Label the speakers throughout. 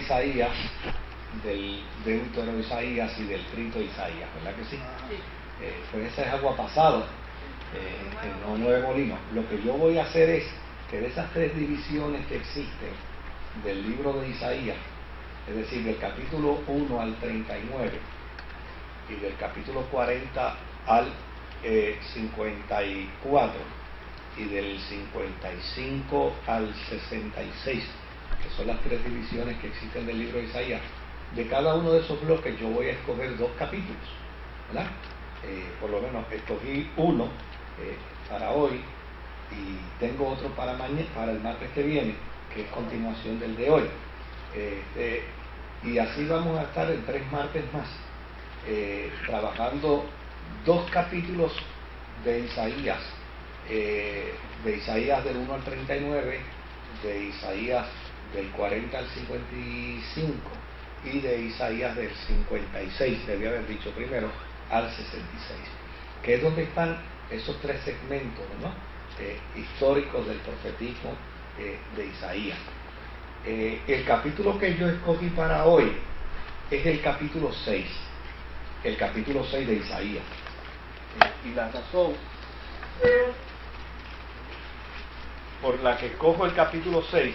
Speaker 1: Isaías, del Deutero Isaías y del Trito Isaías, ¿verdad que sí? Pues esa es agua pasada, no nueve molinos. Lo que yo voy a hacer es que de esas tres divisiones que existen del libro de Isaías, es decir, del capítulo 1 al 39 y del capítulo 40 al 54 y del 55 al 66, que son las tres divisiones que existen del libro de Isaías, de cada uno de esos bloques yo voy a escoger dos capítulos, ¿verdad? Por lo menos escogí uno para hoy y tengo otro para mañana, para el martes que viene, que es continuación del de hoy. Y así vamos a estar en 3 martes más, trabajando 2 capítulos de Isaías del 1 al 39, de Isaías del 40 al 55 y de Isaías del 56, debía haber dicho primero, al 66, que es donde están esos 3 segmentos, ¿no? Históricos del profetismo de Isaías. El capítulo que yo escogí para hoy es el capítulo 6, el capítulo 6 de Isaías. Y la razón por la que escojo el capítulo 6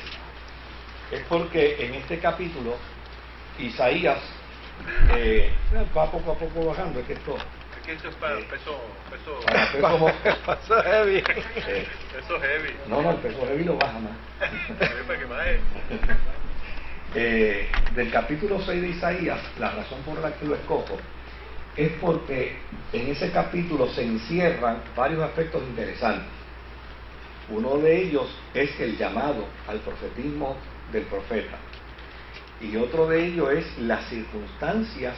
Speaker 1: es porque en este capítulo Isaías va poco a poco bajando. Es que esto
Speaker 2: es para peso
Speaker 1: heavy.
Speaker 2: Peso heavy.
Speaker 1: No, el peso heavy lo baja más.
Speaker 2: Para que baje.
Speaker 1: Del capítulo 6 de Isaías, la razón por la que lo escojo es porque en ese capítulo se encierran varios aspectos interesantes. Uno de ellos es el llamado al profetismo del profeta, y otro de ellos es las circunstancias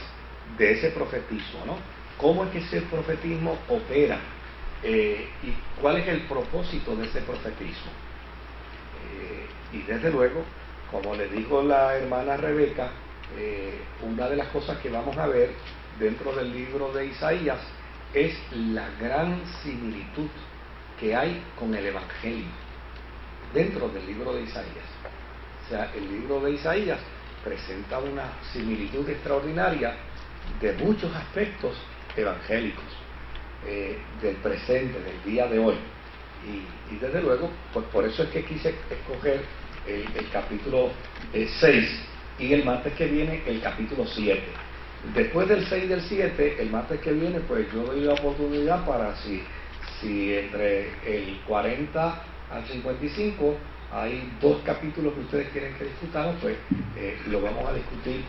Speaker 1: de ese profetismo, ¿no? Cómo es que ese profetismo opera y cuál es el propósito de ese profetismo. Y desde luego, como le dijo la hermana Rebeca, una de las cosas que vamos a ver dentro del libro de Isaías es la gran similitud que hay con el Evangelio dentro del libro de Isaías. O sea, el libro de Isaías presenta una similitud extraordinaria de muchos aspectos evangélicos del presente, del día de hoy. Y desde luego, pues por eso es que quise escoger el capítulo 6 y el martes que viene el capítulo 7. Después del 6 y del 7, el martes que viene, pues yo doy la oportunidad para si entre el 40 al 55 hay 2 capítulos que ustedes quieren que discutamos, pues lo vamos a discutir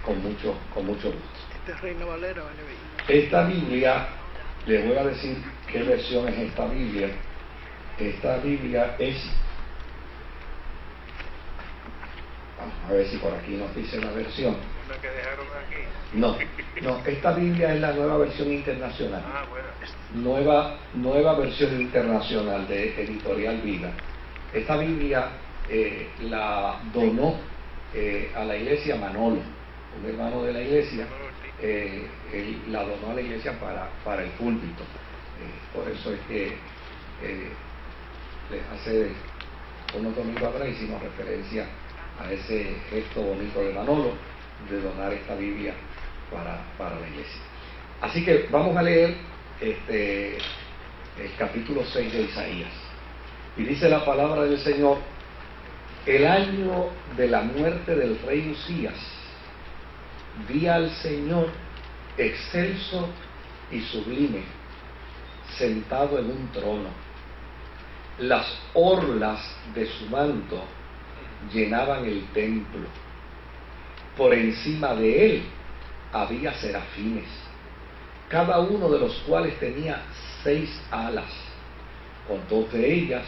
Speaker 1: con mucho gusto.
Speaker 3: Este es Reina Valera, ¿vale?
Speaker 1: Esta Biblia, les voy a decir qué versión es esta Biblia. Esta Biblia es, vamos a ver si por aquí nos dice la versión.
Speaker 2: ¿La que dejaron aquí?
Speaker 1: No, esta Biblia es la nueva versión internacional.
Speaker 2: Ah, bueno.
Speaker 1: Nueva versión internacional de Editorial Vida. Esta Biblia la donó a la iglesia Manolo, un hermano de la iglesia. Él la donó a la iglesia para el púlpito. Por eso es que hace unos domingos atrás hicimos referencia a ese gesto bonito de Manolo de donar esta Biblia para la iglesia. Así que vamos a leer el capítulo 6 de Isaías. Y dice la palabra del Señor: el año de la muerte del rey Usías, vi al Señor excelso y sublime, sentado en un trono. Las orlas de su manto llenaban el templo. Por encima de él había serafines, cada uno de los cuales tenía 6 alas. Con 2 de ellas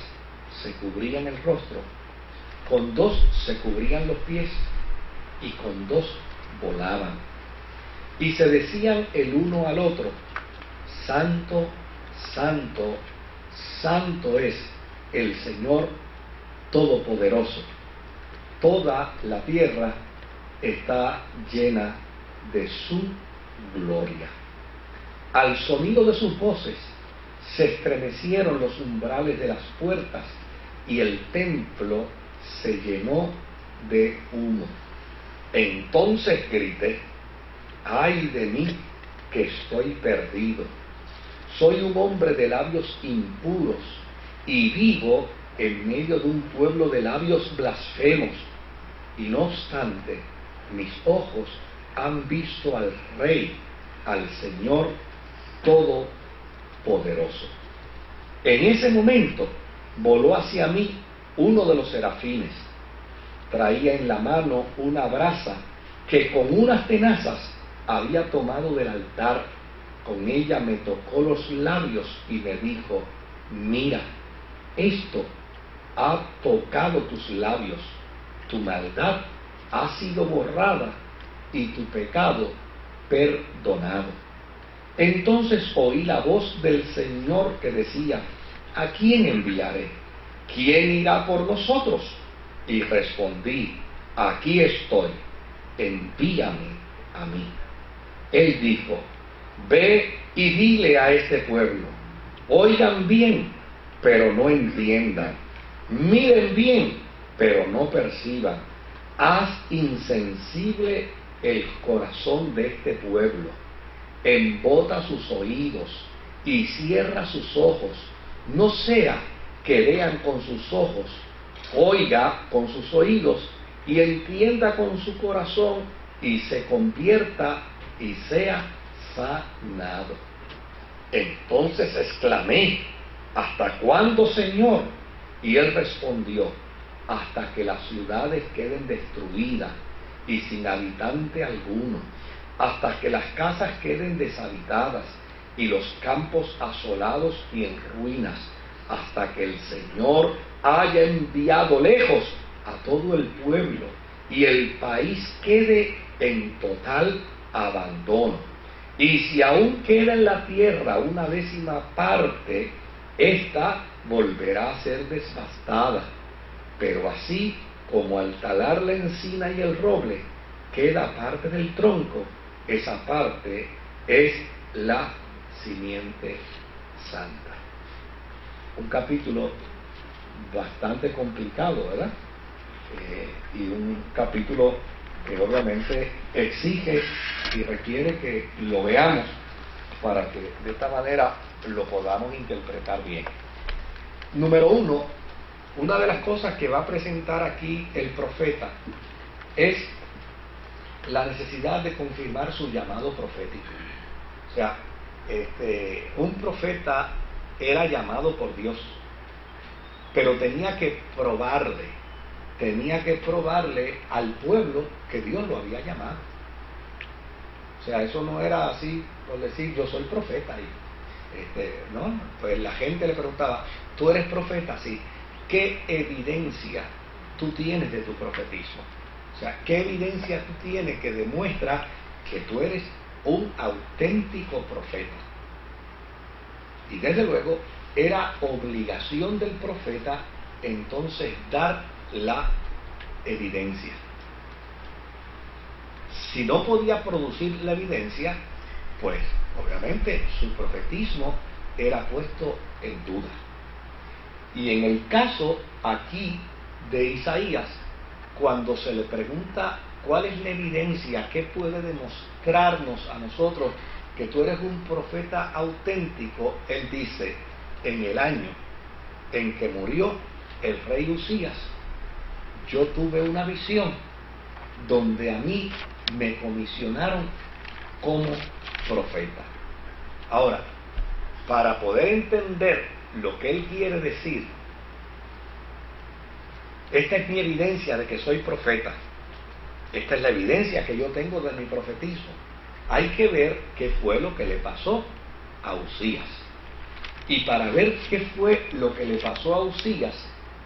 Speaker 1: se cubrían el rostro, con 2 se cubrían los pies, y con 2 volaban. Y se decían el uno al otro: Santo, Santo, Santo es el Señor Todopoderoso. Toda la tierra está llena de su gloria. Al sonido de sus voces se estremecieron los umbrales de las puertas, y el templo se llenó de humo. Entonces grité: ¡ay de mí, que estoy perdido! Soy un hombre de labios impuros y vivo en medio de un pueblo de labios blasfemos. Y no obstante, mis ojos han visto al Rey, al Señor Todopoderoso. En ese momento voló hacia mí uno de los serafines. Traía en la mano una brasa que con unas tenazas había tomado del altar. Con ella me tocó los labios y me dijo: mira, esto ha tocado tus labios, tu maldad ha sido borrada y tu pecado perdonado. Entonces oí la voz del Señor que decía: ¿a quién enviaré? ¿Quién irá por nosotros? Y respondí: aquí estoy, envíame a mí. Él dijo: ve y dile a este pueblo: oigan bien, pero no entiendan; miren bien, pero no perciban. Haz insensible el corazón de este pueblo, embota sus oídos y cierra sus ojos, no sea que vean con sus ojos, oiga con sus oídos y entienda con su corazón y se convierta y sea sanado. Entonces exclamé: ¿hasta cuándo, Señor? Y él respondió: hasta que las ciudades queden destruidas y sin habitante alguno, hasta que las casas queden deshabitadas y los campos asolados y en ruinas, hasta que el Señor haya enviado lejos a todo el pueblo y el país quede en total abandono. Y si aún queda en la tierra una 10ª, ésta volverá a ser devastada. Pero así como al talar la encina y el roble queda parte del tronco, esa parte es la simiente santa. Un capítulo bastante complicado, ¿verdad? Y un capítulo que obviamente exige y requiere que lo veamos para que de esta manera lo podamos interpretar bien. Número 1, una de las cosas que va a presentar aquí el profeta es la necesidad de confirmar su llamado profético. O sea, un profeta era llamado por Dios, pero tenía que probarle al pueblo que Dios lo había llamado. O sea, eso no era así por decir yo soy profeta. ¿No? Pues la gente le preguntaba: ¿tú eres profeta? Sí. ¿Qué evidencia tú tienes de tu profetismo? O sea, ¿qué evidencia tú tienes que demuestra que tú eres un auténtico profeta? Y desde luego era obligación del profeta entonces dar la evidencia. Si no podía producir la evidencia, pues obviamente su profetismo era puesto en duda. Y en el caso aquí de Isaías, cuando se le pregunta cuál es la evidencia que puede demostrarnos a nosotros que tú eres un profeta auténtico, él dice: en el año en que murió el rey Usías, yo tuve una visión donde a mí me comisionaron como profeta. Ahora, para poder entender lo que él quiere decir, esta es mi evidencia de que soy profeta, esta es la evidencia que yo tengo de mi profetismo, hay que ver qué fue lo que le pasó a Usías. Y para ver qué fue lo que le pasó a Usías,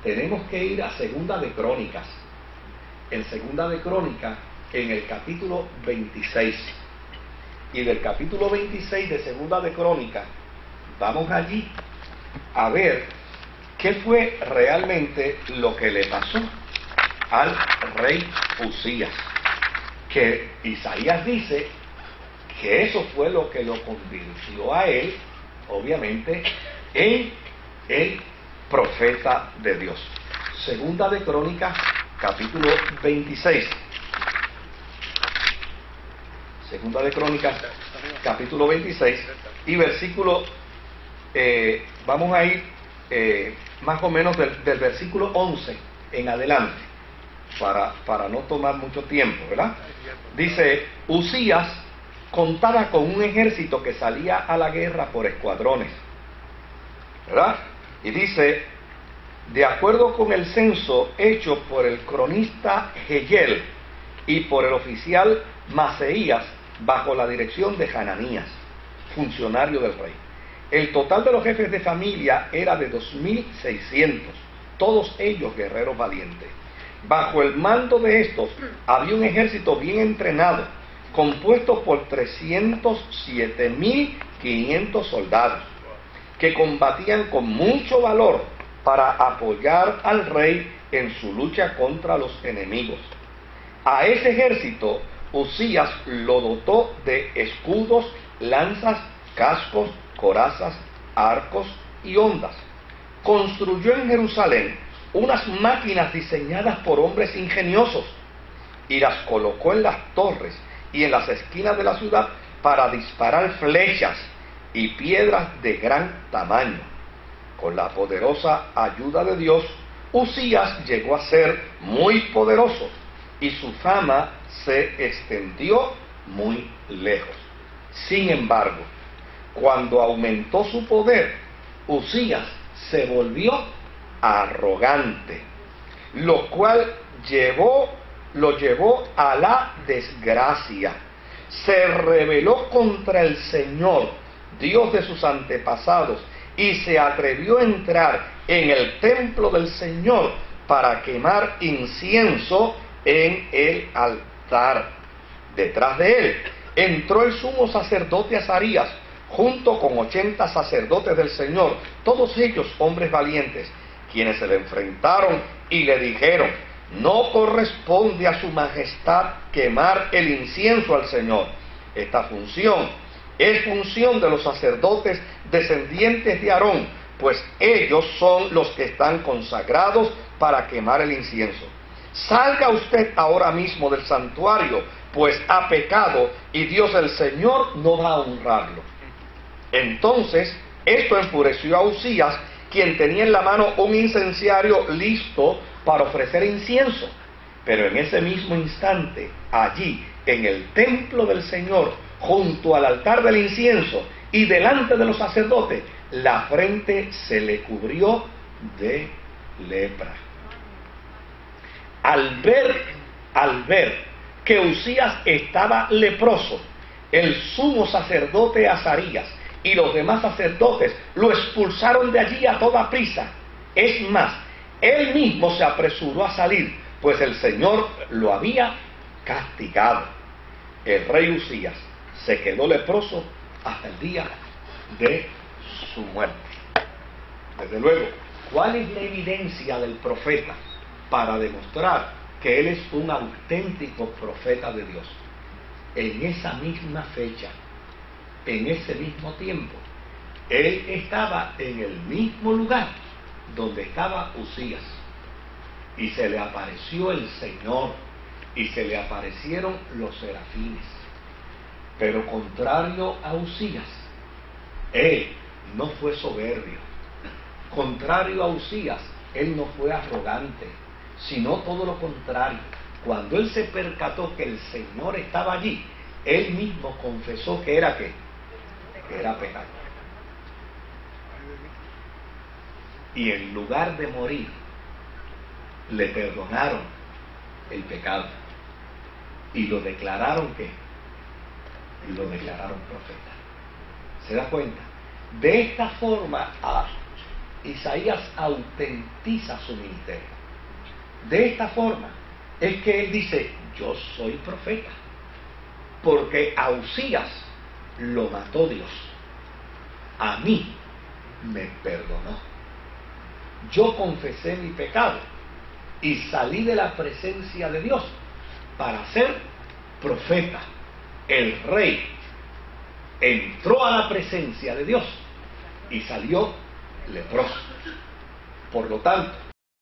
Speaker 1: tenemos que ir a Segunda de Crónicas. En Segunda de Crónicas, en el capítulo 26. Y del capítulo 26 de Segunda de Crónicas, vamos allí a ver qué fue realmente lo que le pasó al rey Usías. Que Isaías dice que eso fue lo que lo convirtió a él, obviamente, en el profeta de Dios. Segunda de Crónicas, capítulo 26. Segunda de Crónicas, capítulo 26, y versículo, vamos a ir más o menos del versículo 11 en adelante, para no tomar mucho tiempo, ¿verdad? Dice, Uzías contaba con un ejército que salía a la guerra por escuadrones, ¿verdad? Y dice, de acuerdo con el censo hecho por el cronista Heyel y por el oficial Maseías, bajo la dirección de Hananías, funcionario del rey, el total de los jefes de familia era de 2.600, todos ellos guerreros valientes. Bajo el mando de estos había un ejército bien entrenado, compuesto por 307.500 soldados, que combatían con mucho valor para apoyar al rey en su lucha contra los enemigos. A ese ejército Uzías lo dotó de escudos, lanzas, cascos, corazas, arcos y hondas. Construyó en Jerusalén unas máquinas diseñadas por hombres ingeniosos y las colocó en las torres y en las esquinas de la ciudad para disparar flechas y piedras de gran tamaño. Con la poderosa ayuda de Dios, Uzías llegó a ser muy poderoso y su fama se extendió muy lejos. Sin embargo, cuando aumentó su poder, Uzías se volvió arrogante, lo cual lo llevó a la desgracia. Se rebeló contra el Señor, Dios de sus antepasados, y se atrevió a entrar en el templo del Señor para quemar incienso en el altar. Detrás de él entró el sumo sacerdote Azarías, junto con 80 sacerdotes del Señor, todos ellos hombres valientes, quienes se le enfrentaron y le dijeron: no corresponde a su majestad quemar el incienso al Señor. Esta función es función de los sacerdotes descendientes de Aarón, pues ellos son los que están consagrados para quemar el incienso. Salga usted ahora mismo del santuario, pues ha pecado y Dios el Señor no va a honrarlo. Entonces esto enfureció a Uzías, quien tenía en la mano un incenciario listo para ofrecer incienso. Pero en ese mismo instante, allí en el templo del Señor, junto al altar del incienso y delante de los sacerdotes, la frente se le cubrió de lepra. Al ver que Uzías estaba leproso, el sumo sacerdote Azarías y los demás sacerdotes lo expulsaron de allí a toda prisa. Es más, él mismo se apresuró a salir, pues el Señor lo había castigado. El rey Uzías se quedó leproso hasta el día de su muerte. Desde luego, ¿cuál es la evidencia del profeta para demostrar que él es un auténtico profeta de Dios? En esa misma fecha, en ese mismo tiempo, él estaba en el mismo lugar donde estaba Uzías, y se le apareció el Señor, y se le aparecieron los serafines. Pero contrario a Uzías, él no fue soberbio. Contrario a Uzías, él no fue arrogante, sino todo lo contrario. Cuando él se percató que el Señor estaba allí, él mismo confesó que era ¿qué? Que era pecado. Y en lugar de morir, le perdonaron el pecado y lo declararon ¿qué? Lo declararon profeta. ¿Se da cuenta? De esta forma Isaías autentiza su ministerio. De esta forma es que él dice: yo soy profeta, porque a Uzías lo mató Dios, a mí me perdonó. Yo confesé mi pecado y salí de la presencia de Dios para ser profeta. El rey entró a la presencia de Dios y salió leproso. Por lo tanto,